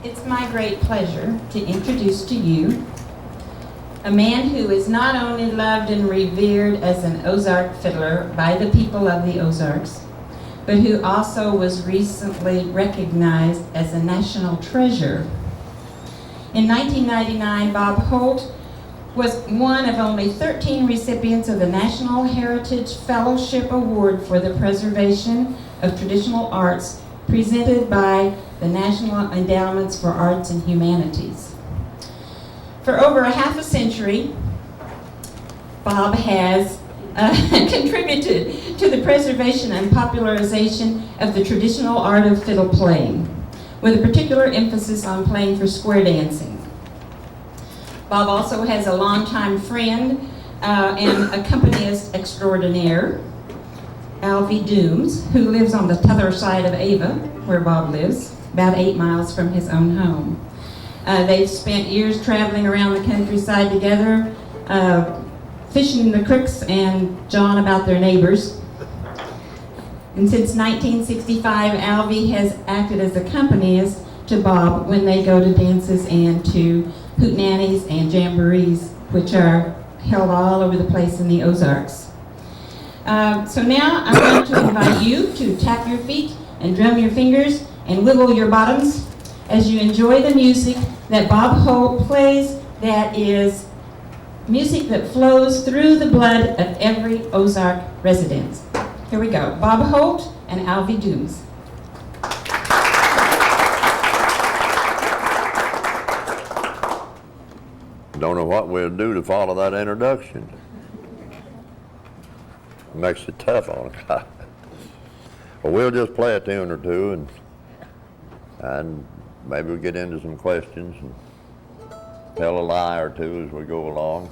It's my great pleasure to introduce to you a man who is not only loved and revered as an Ozark fiddler by the people of the Ozarks, but who also was recently recognized as a national treasure. In 1999, Bob Holt was one of only 13 recipients of the National Heritage Fellowship Award for the Preservation of Traditional Arts, presented by the National Endowments for Arts and Humanities. For over a half a century, Bob has contributed to the preservation and popularization of the traditional art of fiddle playing, with a particular emphasis on playing for square dancing. Bob also has a longtime friend and accompanist extraordinaire, Alvie Dooms, who lives on the t'other side of Ava, where Bob lives, about 8 miles from his own home. They've spent years traveling around the countryside together, fishing the crooks and jawing about their neighbors. And since 1965, Alvie has acted as accompanist to Bob when they go to dances and to hootenannies and jamborees, which are held all over the place in the Ozarks. So now I'm going to invite you to tap your feet and drum your fingers and wiggle your bottoms as you enjoy the music that Bob Holt plays, that is music that flows through the blood of every Ozark resident. Here we go. Bob Holt and Alvie Dooms. Don't know what we'll do to follow that introduction. Makes it tough on us. Well, we'll just play a tune or two, and maybe we'll get into some questions and tell a lie or two as we go along.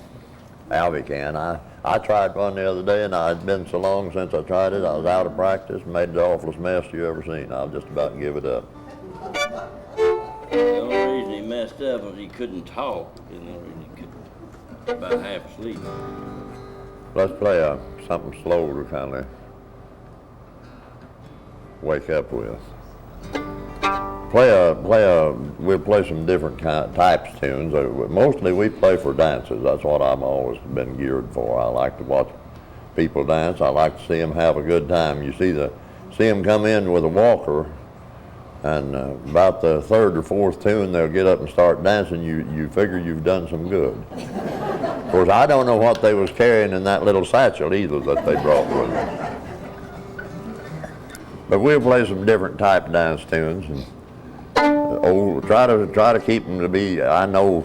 Alvie can. I tried one the other day, and it's been so long since I tried it, I was out of practice and made the awfulest mess you ever seen. I'll just about give it up. The only reason he messed up was he couldn't talk. The only reason he could about half asleep. Let's play something slow to kind of wake up with. We'll play some different types of tunes. Mostly we play for dances. That's what I've always been geared for. I like to watch people dance. I like to see them have a good time. You see them come in with a walker, and about the third or fourth tune, they'll get up and start dancing. You figure you've done some good. Of course, I don't know what they was carrying in that little satchel either that they brought with them. But we'll play some different type dance tunes, and try to keep them to be. I know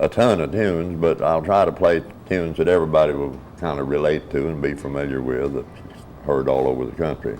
a ton of tunes, but I'll try to play tunes that everybody will kind of relate to and be familiar with, that's heard all over the country.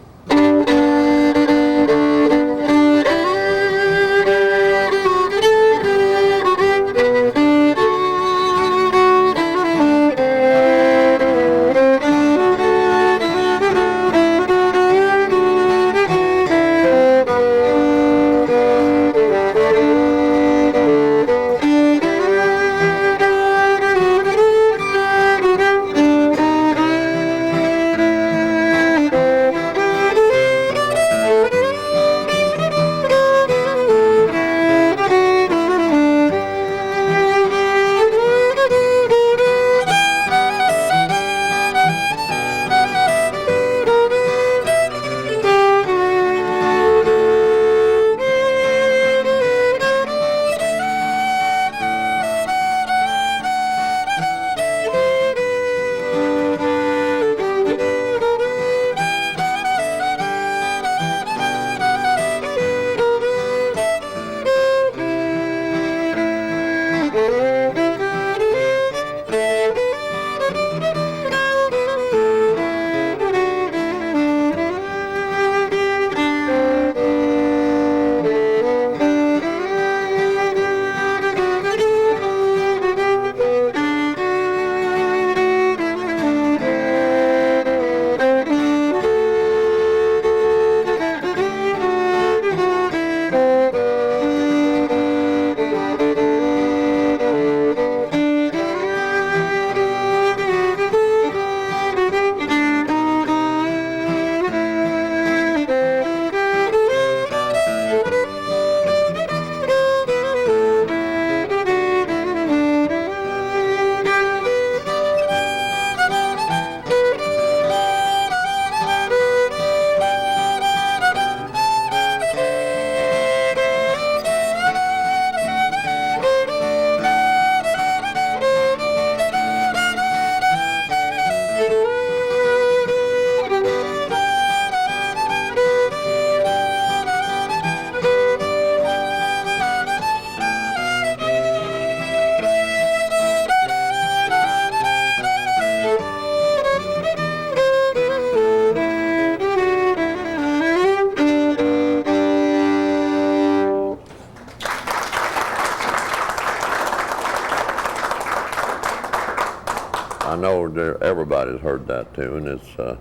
I know everybody's heard that tune. It's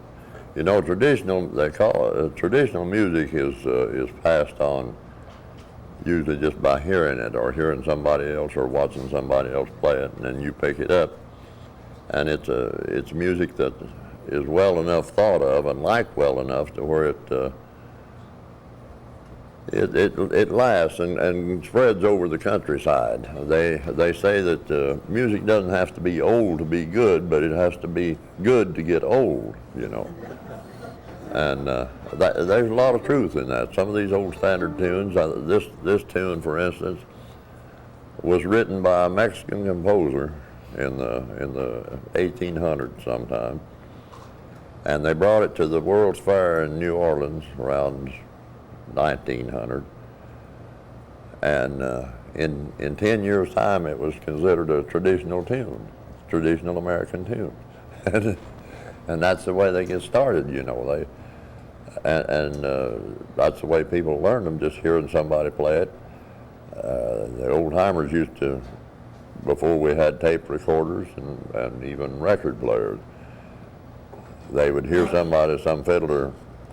you know, traditional. They call it traditional music is passed on usually just by hearing it or hearing somebody else or watching somebody else play it, and then you pick it up. And it's music that is well enough thought of and liked well enough to where it lasts and spreads over the countryside. They say that music doesn't have to be old to be good, but it has to be good to get old, you know. And there's a lot of truth in that. Some of these old standard tunes, this tune, for instance, was written by a Mexican composer in the 1800s sometime, and they brought it to the World's Fair in New Orleans around 1900, and in 10 years' time it was considered a traditional tune, traditional American tune. And that's the way they get started, you know. That's the way people learn them, just hearing somebody play it. The old-timers used to, before we had tape recorders and even record players, they would hear some fiddler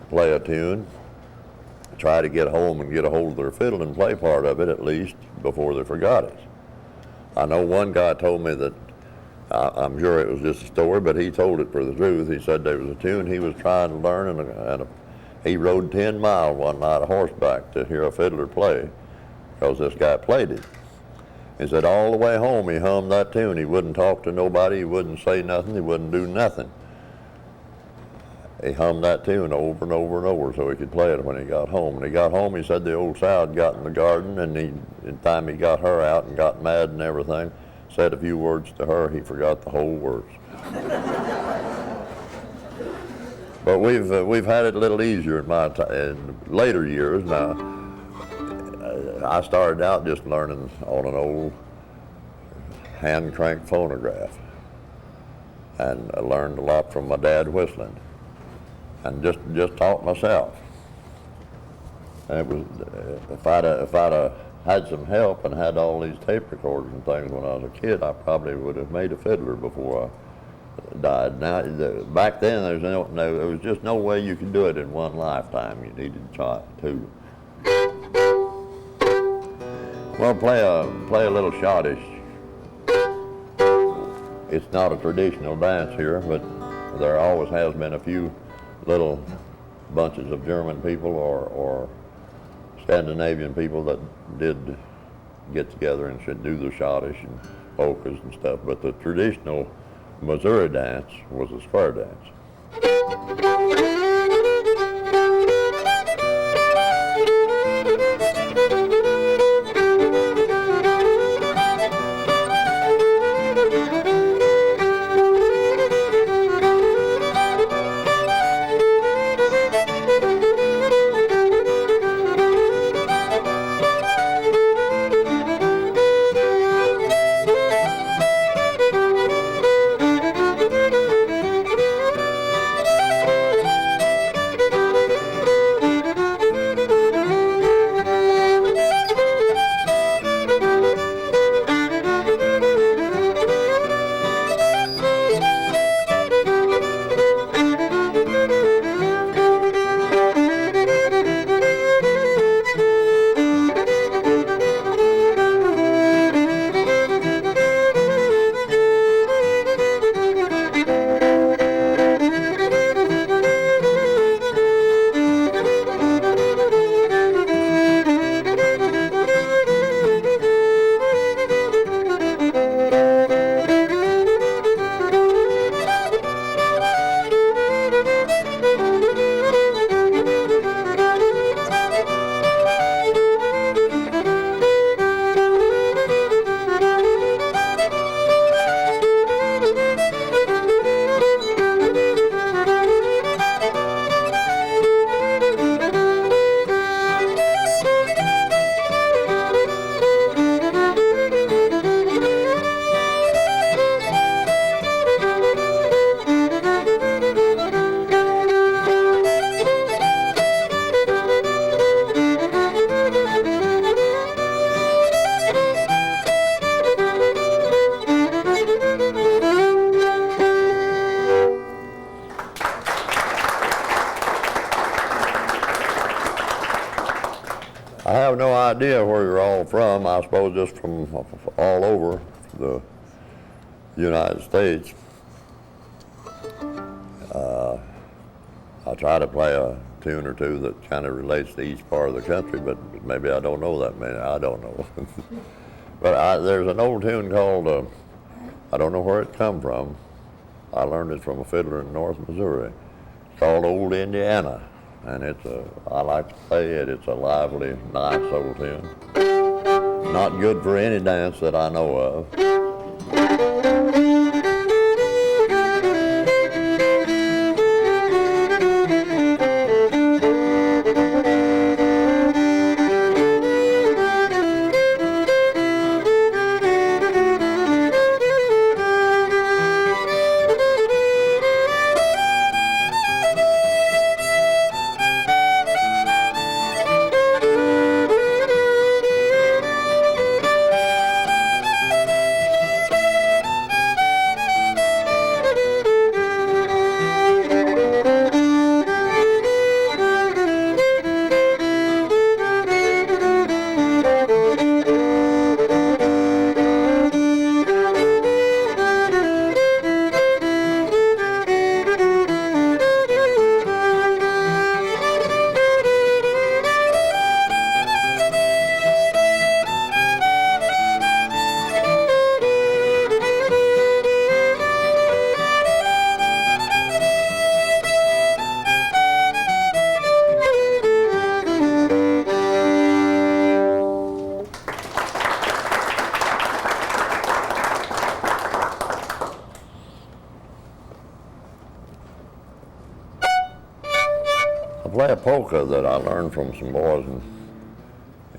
play a tune, try to get home and get a hold of their fiddle and play part of it at least before they forgot it. I know one guy told me that, I'm sure it was just a story, but he told it for the truth. He said there was a tune he was trying to learn, and he rode 10 miles one night a horseback to hear a fiddler play because this guy played it. He said all the way home he hummed that tune. He wouldn't talk to nobody, he wouldn't say nothing, he wouldn't do nothing. He hummed that tune over and over and over so he could play it when he got home. When he got home, he said the old sow had got in the garden, and in the time he got her out and got mad and everything, said a few words to her, he forgot the whole words. But we've had it a little easier in later years. Now, I started out just learning on an old hand crank phonograph, and I learned a lot from my dad whistling, and just taught myself. And it was if I'd had some help and had all these tape recorders and things when I was a kid, I probably would have made a fiddler before I died. Now, back then, there was just no way you could do it in one lifetime. You needed to try two. Well, play a little schottisch. It's not a traditional dance here, but there always has been a few little bunches of German people or Scandinavian people that did get together and should do the schottische and polkas and stuff, but the traditional Missouri dance was a square dance. they're all from, I suppose, just from all over the United States. I try to play a tune or two that kind of relates to each part of the country, but maybe I don't know that many. I don't know. But there's an old tune called, I don't know where it come from. I learned it from a fiddler in North Missouri. It's called Old Indiana, and I like to play it. It's a lively, nice old tune. Not good for any dance that I know of. I play a polka that I learned from some boys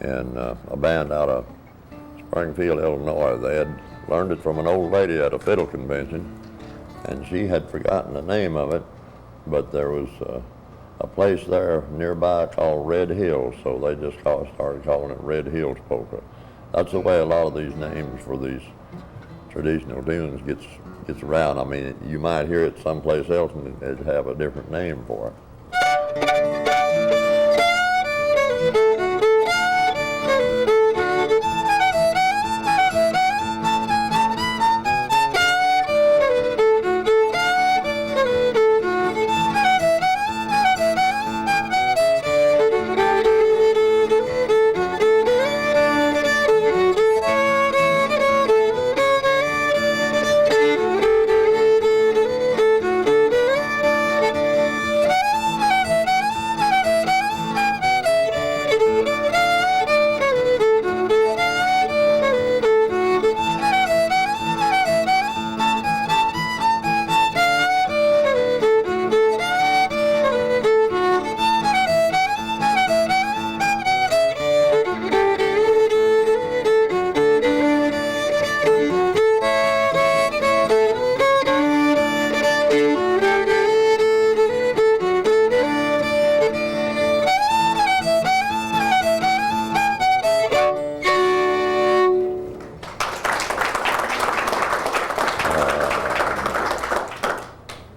in a band out of Springfield, Illinois. They had learned it from an old lady at a fiddle convention, and she had forgotten the name of it, but there was a place there nearby called Red Hills, so they just started calling it Red Hills Polka. That's the way a lot of these names for these traditional tunes gets around. I mean, you might hear it someplace else and it'd have a different name for it.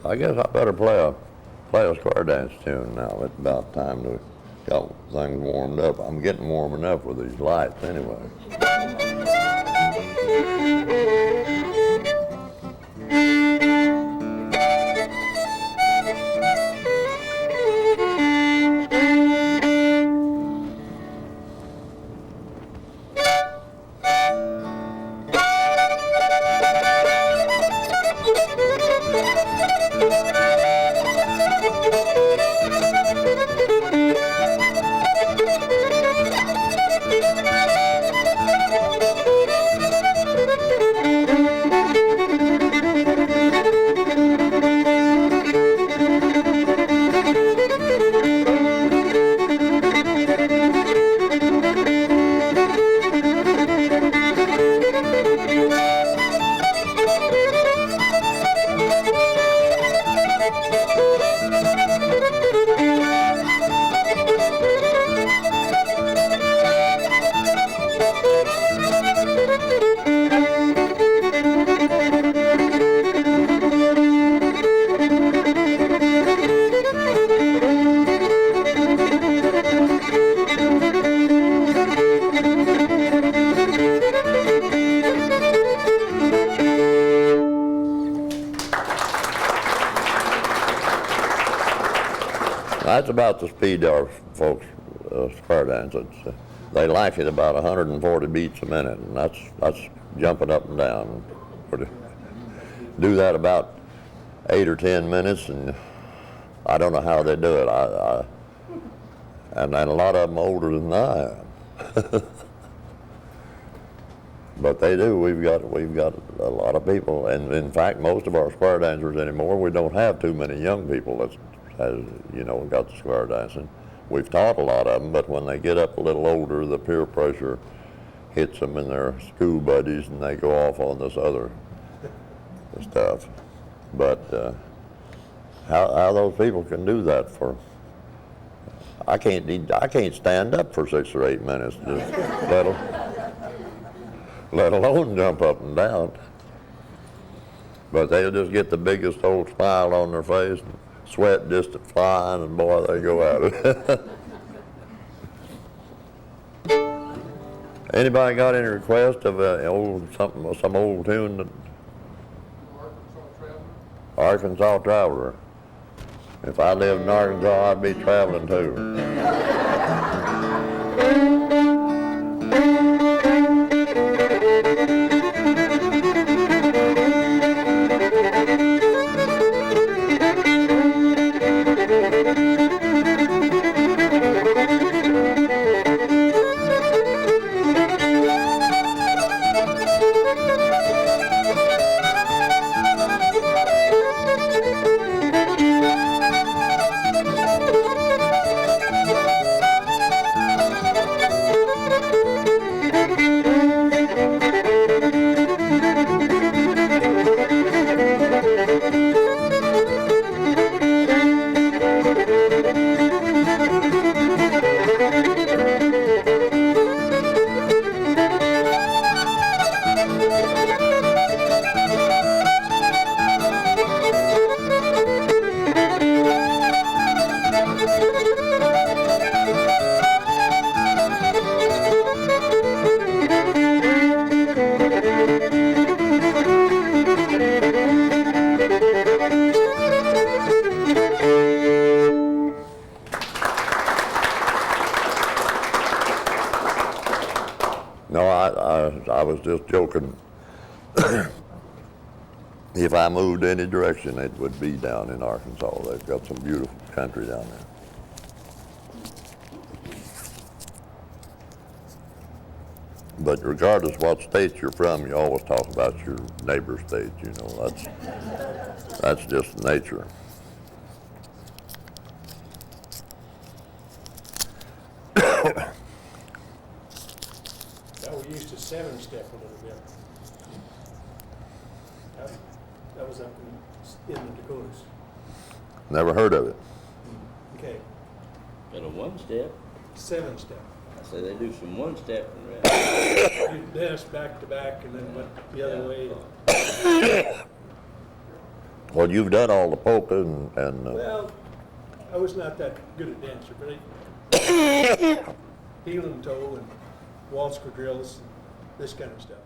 I guess I better play a square dance tune now. It's about time to get things warmed up. I'm getting warm enough with these lights anyway. That's about the speed our folks square dance. They like it about 140 beats a minute, and that's jumping up and down. Do that about 8 or 10 minutes, and I don't know how they do it. And a lot of them older than I am. But they do. We've got a lot of people, and in fact, most of our square dancers anymore, we don't have too many young people that has, got the square dancing. We've taught a lot of them, but when they get up a little older, the peer pressure hits them and their school buddies, and they go off on this other stuff. But how those people can do that for? I can't stand up for 6 or 8 minutes, just let alone jump up and down. But they'll just get the biggest old smile on their face, and sweat just flying, and boy, they go at it. Anybody got any request of some old tune? That Arkansas Traveler. If I lived in Arkansas, I'd be traveling too. I was just joking. If I moved any direction, it would be down in Arkansas. They've got some beautiful country down there. But regardless of what state you're from, you always talk about your neighbor state. That's just nature. We used to 7-step a little bit. That was up in the Dakotas. Never heard of it. Okay, Got a 1-step. 7-step. I say they do some 1-step around. You danced back to back and then went the other way. Well, you've done all the polka and Well, I was not that good a dancer, but heel and toe and waltz quadrilles and this kind of stuff.